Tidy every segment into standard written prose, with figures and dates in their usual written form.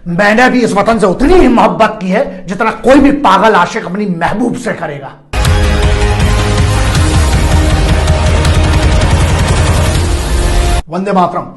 मैंने भी इस वतन से उतनी ही मोहब्बत की है जितना कोई भी पागल आशिक अपनी महबूब से करेगा। वंदे मातरम।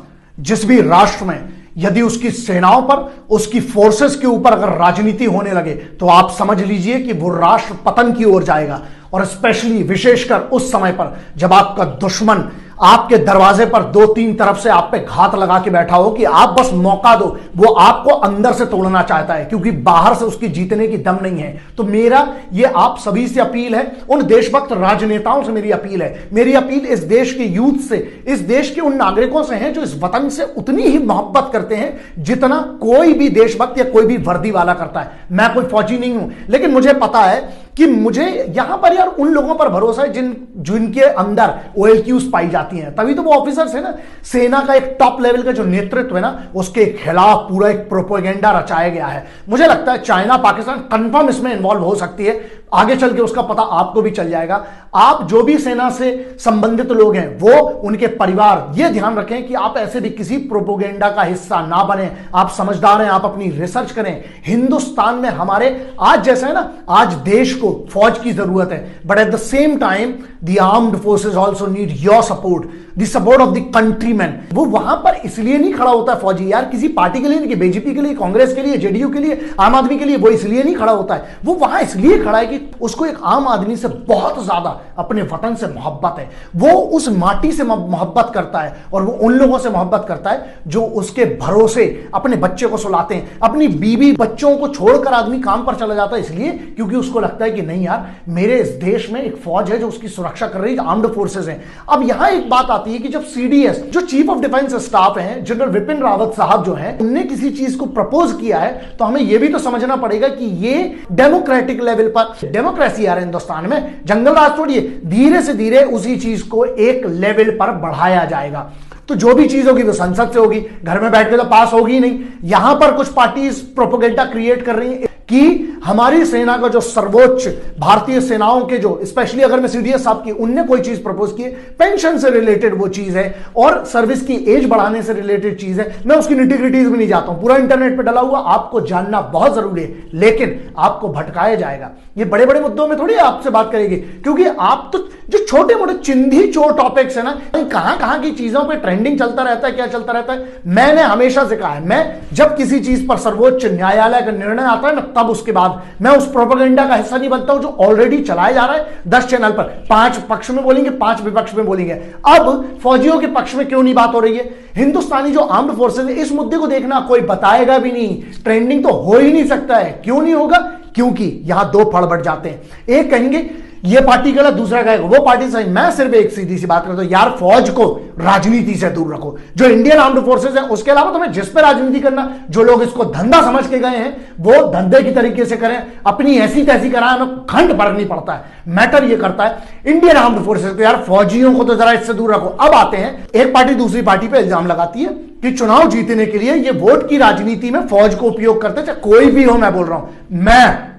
जिस भी राष्ट्र में यदि उसकी सेनाओं पर, उसकी फोर्सेस के ऊपर अगर राजनीति होने लगे तो आप समझ लीजिए कि वो राष्ट्र पतन की ओर जाएगा। और स्पेशली विशेषकर उस समय पर जब आपका दुश्मन आपके दरवाजे पर दो तीन तरफ से आप पे घात लगा के बैठा हो कि आप बस मौका दो, वो आपको अंदर से तोड़ना चाहता है क्योंकि बाहर से उसकी जीतने की दम नहीं है। तो मेरा ये आप सभी से अपील है, उन देशभक्त राजनेताओं से मेरी अपील है, मेरी अपील इस देश के यूथ से, इस देश के उन नागरिकों से है जो इस वतन से उतनी ही मोहब्बत करते हैं जितना कोई भी देशभक्त या कोई भी वर्दी वाला करता है। मैं कोई फौजी नहीं हूं, लेकिन मुझे पता है कि मुझे यहां पर यार उन लोगों पर भरोसा है जिनके अंदर OLQs पाई जाती हैं, तभी तो वो ऑफिसर्स है ना। सेना का एक टॉप लेवल का जो नेतृत्व है ना, उसके खिलाफ पूरा एक प्रोपेगेंडा रचाया गया है। मुझे लगता है चाइना पाकिस्तान कंफर्म इसमें इन्वॉल्व हो सकती है, आगे चल के उसका पता आपको भी चल जाएगा। आप जो भी सेना से संबंधित लोग हैं, वो उनके परिवार, ये ध्यान रखें कि आप ऐसे भी किसी प्रोपेगेंडा का हिस्सा ना बने। आप समझदार हैं, आप अपनी रिसर्च करें। हिंदुस्तान में हमारे आज जैसा है ना, आज देश को फौज की जरूरत है, but at the same time the armed forces also need your support, the support of the countryman. वो वहां पर इसलिए नहीं खड़ा होता है फौजी यार किसी पार्टी के लिए, नहीं, बीजेपी के लिए, कांग्रेस के लिए, JDU के लिए, आम आदमी के लिए, वो इसलिए नहीं खड़ा होता है। वो वहां इसलिए खड़ा है कि उसको एक आम आदमी से बहुत ज्यादा अपने वतन से मोहब्बत है। वो उस माटी से मोहब्बत करता है और वो उन लोगों से मोहब्बत करता है जो उसके भरोसे अपने बच्चे को सुलाते हैं। अपनी बीवी बच्चों को छोड़कर आदमी काम पर चला जाता है इसलिए क्योंकि उसको लगता है कि नहीं यार, मेरे इस देश में एक फौज है जो उसकी सुरक्षा कर रही है, आर्म्ड फोर्सेस हैं। अब यहां एक बात आती है कि जब CDS जो चीफ ऑफ डिफेंस स्टाफ हैं, जनरल विपिन रावत साहब जो हैं, उनने किसी चीज को प्रपोज किया है तो हमें यह भी तो समझना पड़ेगा कि ये डेमोक्रेटिक लेवल पर, डेमोक्रेसी आ रहा है हिंदुस्तान में, जंगल राज छोड़िए, धीरे से धीरे उसी चीज को एक लेवल पर बढ़ाया जाएगा। तो जो भी चीज होगी वो संसद से होगी, घर में बैठ के तो पास होगी ही नहीं। यहां पर कुछ पार्टीज प्रोपेगेंडा क्रिएट कर रही हैं कि हमारी सेना का जो सर्वोच्च, भारतीय सेनाओं के जो, स्पेशली अगर मैं CDS साहब की, उनने कोई चीज प्रपोज की है, पेंशन से रिलेटेड वो चीज है और सर्विस की एज बढ़ाने से रिलेटेड चीज है। मैं उसकी निटी-ग्रिटीज में नहीं जाता हूं, पूरा इंटरनेट पे डला हुआ, आपको जानना बहुत जरूरी है, लेकिन आपको भटकाया जाएगा। ये बड़े बड़े मुद्दों में थोड़ी आपसे बात करेगी, क्योंकि आप तो जो छोटे मोटे चिंधी चोर टॉपिक्स है ना, कहां कहां की चीजों पे ट्रेंडिंग चलता रहता है, क्या चलता रहता है। मैंने हमेशा से कहा है, मैं जब किसी चीज पर सर्वोच्च न्यायालय का निर्णय आता है ना, तब उसके बाद मैं उस प्रोपेगेंडा का हिस्सा नहीं बनता हूं जो ऑलरेडी चलाया जा रहा है 10 चैनल पर। 5 पक्ष में बोलेंगे, 5 विपक्ष में बोलेंगे। अब फौजियों के पक्ष में क्यों नहीं बात हो रही है? हिंदुस्तानी जो आर्म्ड फोर्सेस है, इस मुद्दे को देखना, कोई बताएगा भी नहीं, ट्रेंडिंग तो हो ही नहीं सकता है। क्यों नहीं होगा? क्योंकि यहां दो फड़ बढ़ जाते हैं। एक कहेंगे ये पार्टी गलत, दूसरा कहेगा वो पार्टी सही। मैं सिर्फ एक सीधी सी बात करता हूं, यार फौज को राजनीति से दूर रखो। जो इंडियन आर्म्ड फोर्सेस है उसके अलावा तुम्हें जिस पे राजनीति करना, जो लोग इसको धंधा समझ के गए हैं वो धंधे की तरीके से करें, अपनी ऐसी तैसी कराएं, हमें खंड फर्क नहीं पड़ता है। मैटर ये करता है इंडियन आर्म्ड फोर्सेस को, यार फौजियों को तो जरा इससे दूर रखो। अब आते हैं, एक पार्टी दूसरी पार्टी पे इल्जाम लगाती है कि चुनाव जीतने के लिए ये वोट की राजनीति में फौज को उपयोग करते, चाहे कोई भी हो। मैं बोल रहा हूं, मैं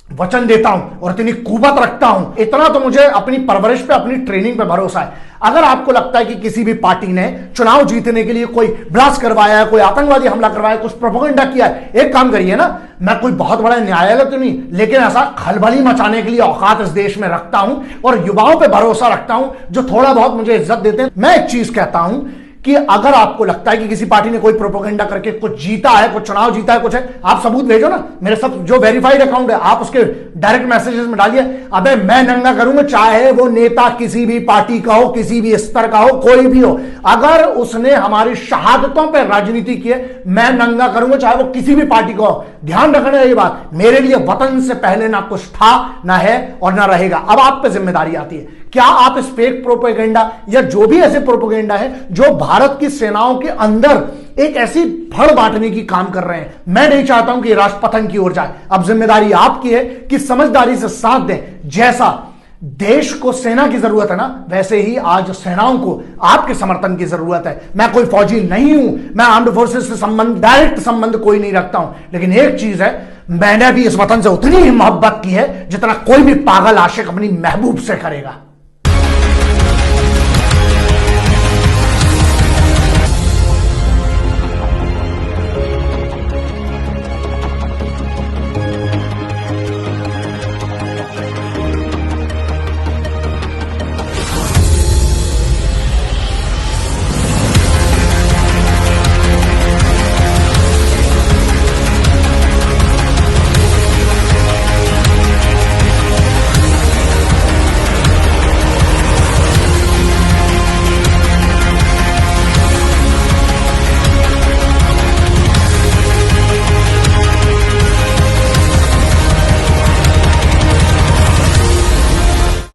वचन देता हूं और इतनी कुवत रखता हूं, इतना तो मुझे अपनी परवरिश पे, अपनी ट्रेनिंग पे भरोसा है। अगर आपको लगता है कि किसी भी पार्टी ने चुनाव जीतने के लिए कोई ब्लास्ट करवाया है, कोई आतंकवादी हमला करवाया है, कुछ प्रोपेगेंडा किया है, एक काम करिए ना, मैं कोई बहुत बड़ा न्यायालय तो नहीं, लेकिन ऐसा खलबली मचाने के लिए औकात इस देश में रखता हूं और युवाओं पे भरोसा रखता हूं जो थोड़ा बहुत मुझे इज्जत देते हैं। मैं एक चीज कहता हूं कि अगर आपको लगता है कि किसी पार्टी ने कोई प्रोपेगेंडा करके कुछ जीता है, कुछ चुनाव जीता है, कुछ है, आप सबूत भेजो ना। मेरे सब जो वेरीफाइड अकाउंट है आप उसके डायरेक्ट मैसेजेस में डालिए। अबे मैं नंगा करूंगा, चाहे वो नेता किसी भी पार्टी का हो, किसी भी स्तर का हो, कोई भी हो, अगर उसने हमारी शहादतों पर राजनीति की है, मैं नंगा करूंगा, चाहे वो किसी भी पार्टी का हो। ध्यान रखना ये बात, मेरे लिए वतन से पहले ना कुछ था, ना है और ना रहेगा। अब आप पे जिम्मेदारी आती है, क्या आप इस फेक प्रोपेगेंडा या जो भी ऐसे प्रोपेगेंडा है जो भारत की सेनाओं के अंदर एक ऐसी फड़ बांटने की काम कर रहे हैं, मैं नहीं चाहता हूं कि राष्ट्र पतन की ओर जाए। अब जिम्मेदारी आपकी है कि समझदारी से साथ दें। जैसा देश को सेना की जरूरत है ना, वैसे ही आज सेनाओं को आपके समर्थन की जरूरत है। मैं कोई फौजी नहीं हूं, मैं आर्म्ड फोर्सेस से संबंध, डायरेक्ट संबंध कोई नहीं रखता हूं, लेकिन एक चीज है, मैंने भी इस वतन से उतनी ही मोहब्बत की है जितना कोई भी पागल आशिक अपनी महबूब से करेगा।